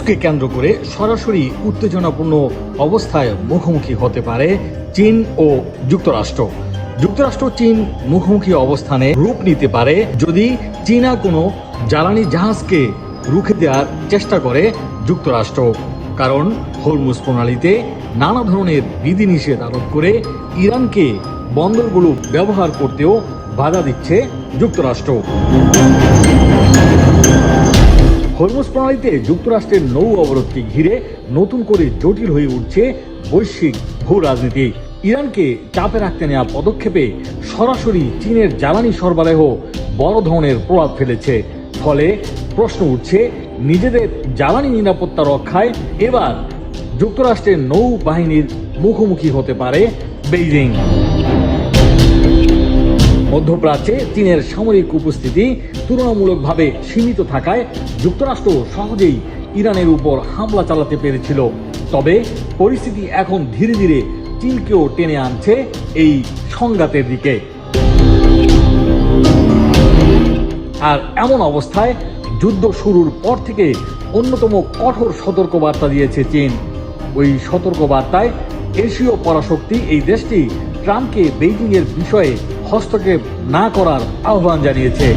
হরমুজকে কেন্দ্র করে সরাসরি উত্তেজনাপূর্ণ অবস্থায় মুখোমুখি হতে পারে চীন ও যুক্তরাষ্ট্র। যুক্তরাষ্ট্র চীন মুখোমুখি অবস্থানে রূপ নিতে পারে যদি চীনা কোনো জ্বালানি জাহাজকে রুখে দেওয়ার চেষ্টা করে যুক্তরাষ্ট্র। কারণ হরমুজ প্রণালীতে নানা ধরনের বিধিনিষেধ আরোপ করে ইরানকে বন্দরগুলো ব্যবহার করতেও বাধা দিচ্ছে যুক্তরাষ্ট্র। হরমুজ প্রণালীতে যুক্তরাষ্ট্রের নৌ অবরোধকে ঘিরে নতুন করে জটিল হয়ে উঠছে বৈশ্বিক ভূ রাজনীতি। ইরানকে চাপে রাখতে নেওয়া পদক্ষেপে সরাসরি চীনের জ্বালানি সরবরাহ বড় ধরনের প্রভাব ফেলেছে। ফলে প্রশ্ন উঠছে, নিজেদের জ্বালানি নিরাপত্তা রক্ষায় এবার যুক্তরাষ্ট্রের নৌ বাহিনীর মুখোমুখি হতে পারে বেইজিং। মধ্যপ্রাচ্যে চীনের সামরিক উপস্থিতি তুলনামূলকভাবে সীমিত থাকায় যুক্তরাষ্ট্র সহজেই ইরানের উপর হামলা চালাতে পেরেছিল। তবে পরিস্থিতি এখন ধীরে ধীরে চীনকেও টেনে আনছে এই সংঘাতের দিকে। আর এমন অবস্থায় যুদ্ধ শুরুর পর থেকে অন্যতম কঠোর সতর্কবার্তা দিয়েছে চীন। ওই সতর্কবার্তায় এশীয় পরাশক্তি এই দেশটি ট্রাম্পকে বেইজিংয়ের বিষয়ে হস্তক্ষেপ না করার আহ্বান জানিয়েছে।